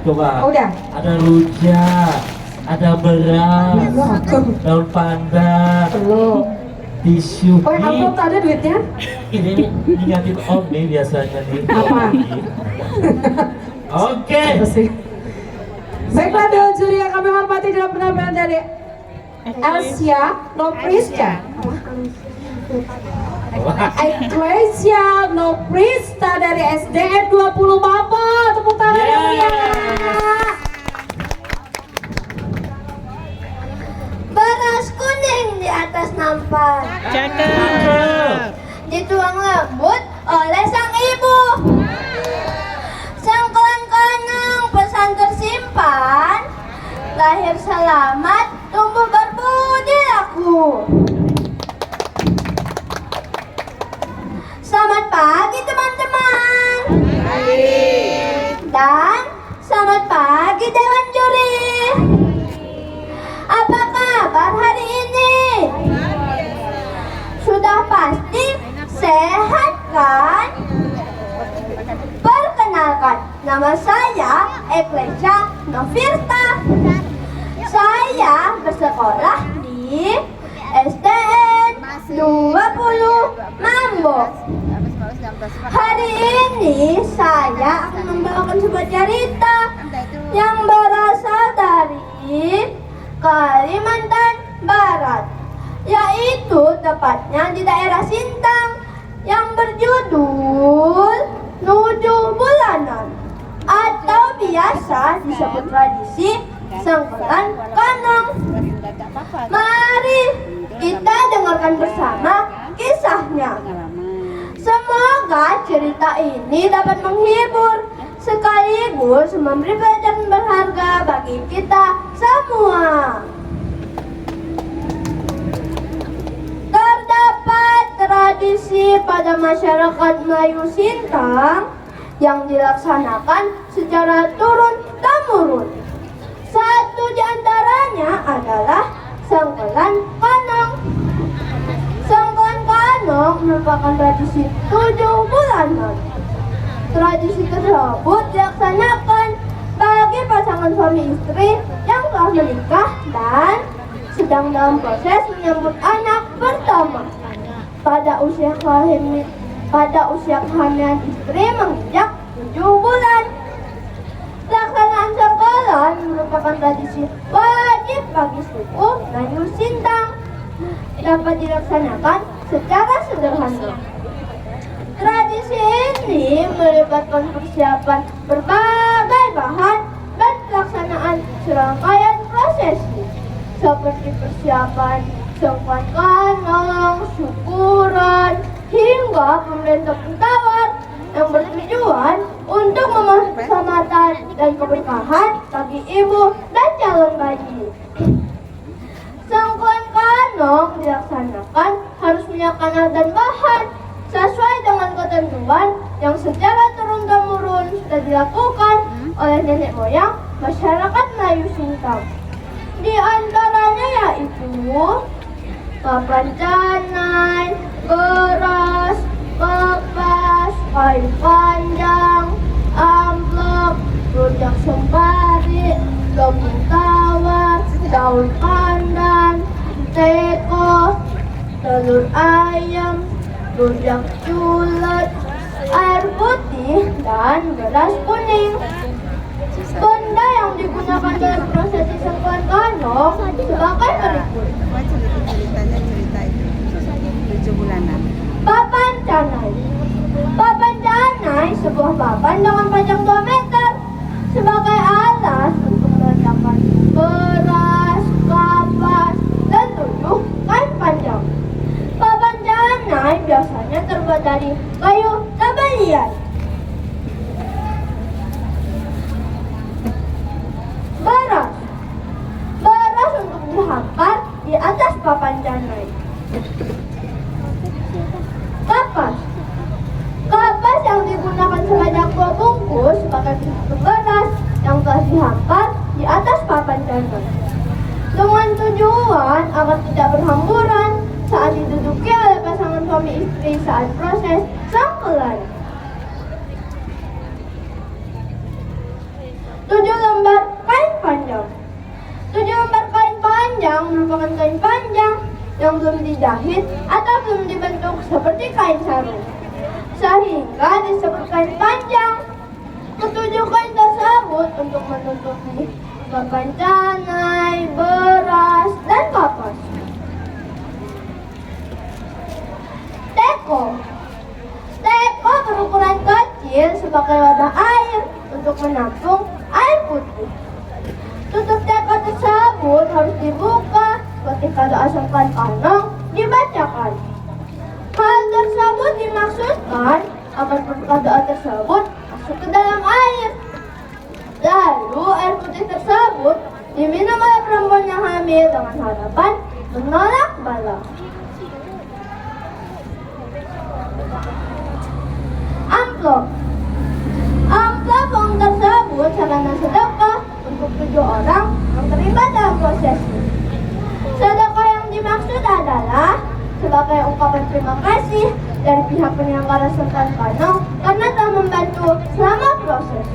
Coba. Udah. Ada rujak, ada beras, daun pandan, Belum. tisu. Oh, amplop tuh ada duitnya? Ini ingatin Om nih biasanya nih. Apa? Oke. Baiklah dewan juri yang kami hormati dalam penampilan dari Elsia Nopriska. Ecclesia Noprista dari SDN 20 Mamba. Tepuk tangan yang meriah. Beras kuning di atas nampan, Cakep. dituang lembut oleh sang ibu. Sang konong pesan tersimpan, lahir selamat, tumbuh berbudi laku. Selamat pagi teman-teman. Dan selamat pagi dewan juri. Apa kabar hari ini? Sudah pasti sehat kan? Perkenalkan, nama saya Ecclesia Novirta. Saya bersekolah di SDN 20 Mambo. Hari ini saya akan membawakan sebuah cerita yang berasal dari Kalimantan Barat, yaitu tepatnya di daerah Sintang yang berjudul Nuju Bulanan atau biasa disebut tradisi Sengkelan Kanong. Mari kita dengarkan bersama kisahnya. Semoga cerita ini dapat menghibur sekaligus memberi pelajaran berharga bagi kita semua. Terdapat tradisi pada masyarakat Melayu Sintang yang dilaksanakan secara turun-temurun. Satu di antaranya adalah Sengkelan Kanong. Sengkelan Kanong merupakan tradisi 7 bulanan. Tradisi tersebut dilaksanakan bagi pasangan suami istri yang telah menikah dan sedang dalam proses menyambut anak pertama. Pada usia kehamilan istri menginjak 7 bulan. Pelaksanaan Sengkelan merupakan tradisi wajib bagi suku Melayu Sintang. Dapat dilaksanakan secara sederhana. Tradisi ini melibatkan persiapan berbagai bahan dan pelaksanaan serangkaian prosesi seperti persiapan Sengkelan Kanong, syukuran, hingga pemberian tepung tawar yang bertujuan untuk memohon keselamatan dan keberkahan bagi ibu dan calon bayi. Sengkelan Kanong dilaksanakan harus menyiapkan alat dan bahan sesuai dengan ketentuan yang secara turun-temurun sudah dilakukan oleh nenek moyang masyarakat Melayu Sintang. Di antaranya yaitu papan canai, beras, kapas, kayu panjang, amplop, rujak sembari, tepung tawar, daun pandan, teko, telur ayam, rujak culet, air putih, dan beras kuning. Benda yang digunakan dalam prosesi Sengkelan Kanong sebagai berikut. Papan canai. Papan canai sebuah papan dengan panjang 2 meter sebagai alas untuk meletakkan beras, kapas, dan 7 kain panjang. Papan canai biasanya terbuat dari kayu tabalian. Beras. Beras untuk dihampar di atas papan canai. Kapas. Kapas yang digunakan sebanyak 2 bungkus sebagai penutup beras yang telah dihampar di atas papan canai. Dengan tujuan agar tidak berhamburan saat diduduki oleh pasangan suami istri saat proses sengkelan. 7 lembar kain panjang. 7 lembar kain panjang merupakan kain panjang yang belum dijahit atau belum dibentuk seperti kain sarung, sehingga disebut kain panjang. Ketujuh kain tersebut untuk menutupi papan canai, beras, dan kapas. Teko. Teko berukuran kecil sebagai wadah air untuk menampung air putih. Tutup teko tersebut harus dibuka ketika doa sungkan kanong dibacakan. Hal tersebut dimaksudkan agar ketika doa tersebut masuk ke dalam air. Lalu air putih tersebut diminum oleh perempuan yang hamil dengan harapan menolak bala. Amplop. Amplop uang tersebut sarana sedekah untuk 7 orang yang terlibat dalam prosesnya. Sedekah yang dimaksud adalah sebagai ungkapan terima kasih dari pihak penyelenggara Sultan Kanong karena telah membantu selama proses.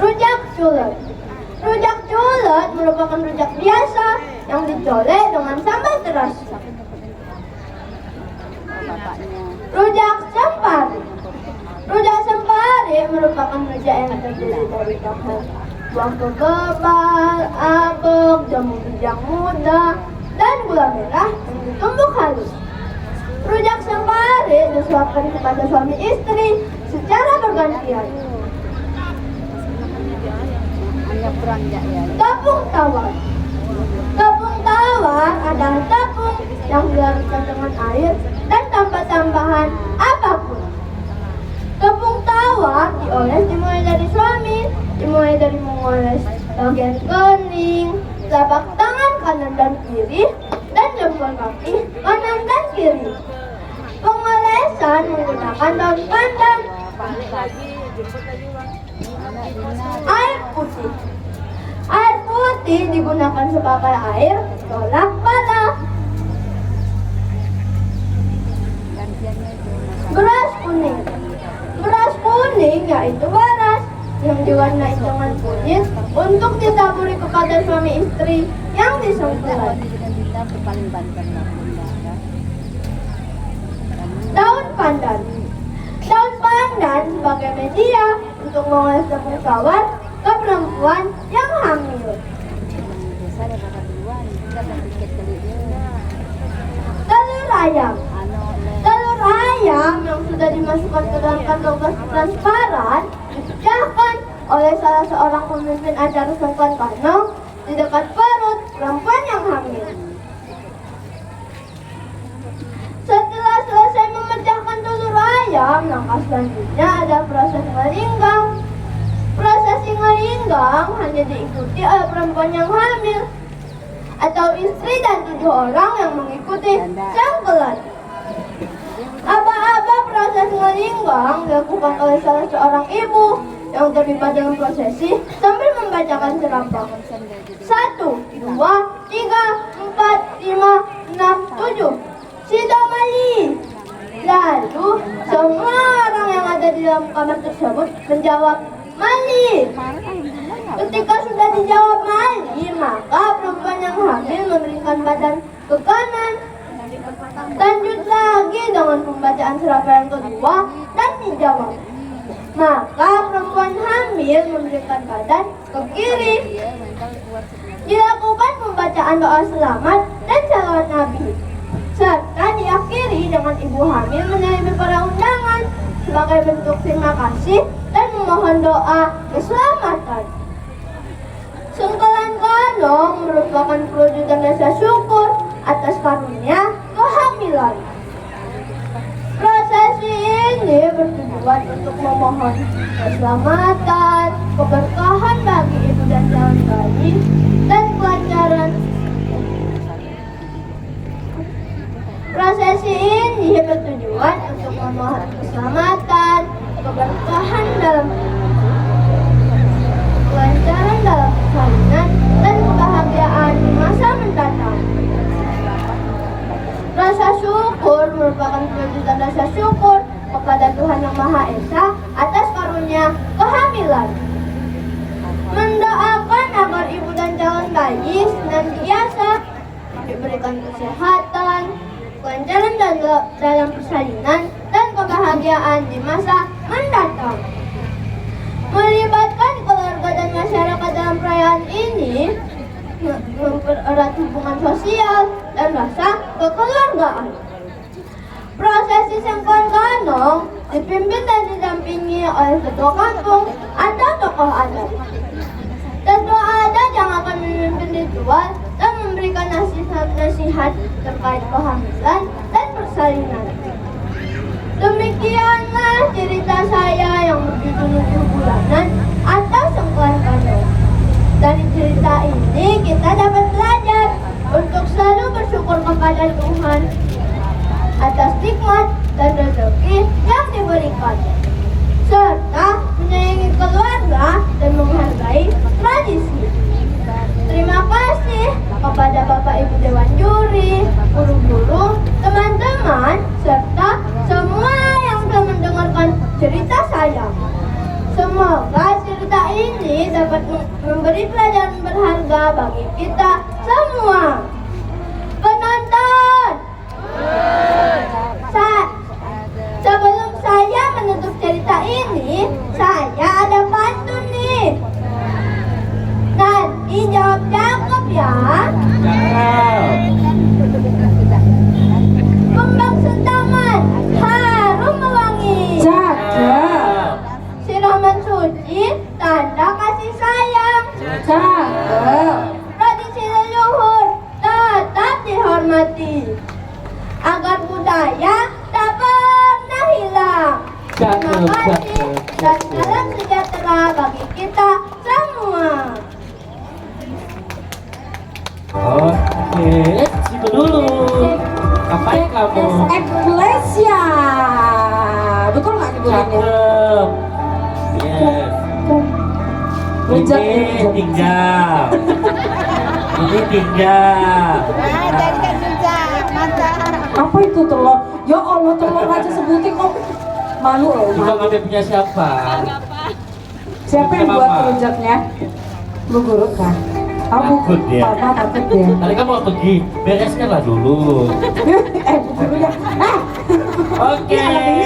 Rujak culet. Rujak culet merupakan rujak biasa yang dicolek dengan sambal terasi. Rujak sempari. Rujak sempari merupakan rujak yang terdiri dari bahan buah kebal, abek, jamu bijang muda, dan gula merah yang ditumbuk halus. Rujak sempari disuapkan kepada suami istri secara bergantian. Tepung tawar. Tepung tawar adalah tepung yang dilarutkan dengan air dan tanpa tambahan apapun. Tepung tawar dioles dimulai dari suami, dimulai dari mengoles bagian kening, telapak tangan kanan dan kiri, dan jempol kaki kanan dan kiri. Pengolesan menggunakan daun pandan. Air putih. Air putih digunakan sebagai air tolak bala. Beras kuning. Beras kuning yaitu beras yang diwarnai dengan kunyit untuk ditaburi kepada suami istri yang disengkulan. Daun pandan. Daun pandan sebagai media untuk mengoles tepung tawar ke perempuan yang hamil. Telur ayam. Telur ayam yang sudah dimasukkan ke dalam kantong plastik transparan dipecahkan oleh salah seorang pemimpin acara Sultan Kanong di dekat perut perempuan yang hamil. Setelah selesai memecahkan telur ayam, langkah selanjutnya adalah proses ngelinggang. Prosesi ngelinggang hanya diikuti oleh perempuan yang hamil atau istri dan 7 orang yang mengikuti cangkelan. Aba-aba proses ngelinggang dilakukan oleh salah seorang ibu yang terlibat dalam prosesi sambil membacakan serapang. 1, 2, 3, 4, 5, 6, 7. Sido Mali. Lalu semua orang yang ada di dalam kamar tersebut menjawab Mali. Ketika sudah dijawab Mali, maka perempuan yang hamil memelingkan badan ke kanan. Lanjut lagi dengan pembacaan serapah yang kedua dan dijawab. Maka perempuan hamil memberikan badan ke kiri. Dilakukan pembacaan doa selamat dan salawat Nabi, serta diakhiri dengan ibu hamil menerima para undangan sebagai bentuk terima kasih dan memohon doa keselamatan. Sengkelan Kanong merupakan perwujudan rasa syukur atas karunia kehamilan. Prosesi ini bertujuan untuk memohon keselamatan, keberkahan bagi ibu dan calon bayi, dan kelancaran. Prosesi ini bertujuan untuk memohon keselamatan, keberkahan dalam kelancaran dalam persalinan, dan kebahagiaan di masa mendatang. Rasa syukur merupakan perwujudan rasa syukur kepada Tuhan Yang Maha Esa atas karunia kehamilan. Mendoakan agar ibu dan calon bayi senantiasa diberikan kesehatan, kelancaran dalam persalinan, dan kebahagiaan di masa mendatang. Melibatkan keluarga dan masyarakat dalam perayaan ini mempererat hubungan sosial dan rasa kekeluargaan. Prosesi Sengkon Ganong dipimpin dan didampingi oleh ketua kampung atau tokoh adat. Ketua adat yang akan memimpin ritual dan memberikan nasihat-nasihat terkait kehamilan dan persalinan. Demikianlah cerita saya yang berjudul 7 bulanan atau Sengkon Ganong. Dari cerita ini kita dapat belajar untuk selalu bersyukur kepada Tuhan atas nikmat dan rezeki yang diberikan, serta menyayangi keluarga dan menghargai tradisi. Terima kasih kepada Bapak Ibu Dewan Juri, guru-guru, teman-teman, serta semua yang telah mendengarkan cerita saya. Semoga cerita ini dapat memberi pelajaran berharga bagi kita semua. Penonton! Sebelum saya menutup cerita ini, saya ada pantun nih. Nanti jawab cakep ya. Kembang sentaman harum mewangi. Cakep. Siraman suci tanda kasih sayang. Cakep. Tradisi leluhur tetap dihormati agar budaya tak pernah hilang. Terima kasih dan salam sejahtera bagi kita semua. Oke, situ dulu. Ngapain kamu? Eklesia. Betul nggak nyebutinnya? Cakep. Yes. Rujak, Ini rujak. tinggal. Ini tinggal. Apa itu telur? Ya Allah, telur aja sebutin kok. Malu loh. Juga malu. ngambil punya siapa? Siapa yang Punya buat Mama. rujaknya? Lu guru kan? Takut dia. Mama takut dia. Tadi kan mau pergi, bereskanlah dulu. Bu gurunya. Ah, Oke. ini anak ini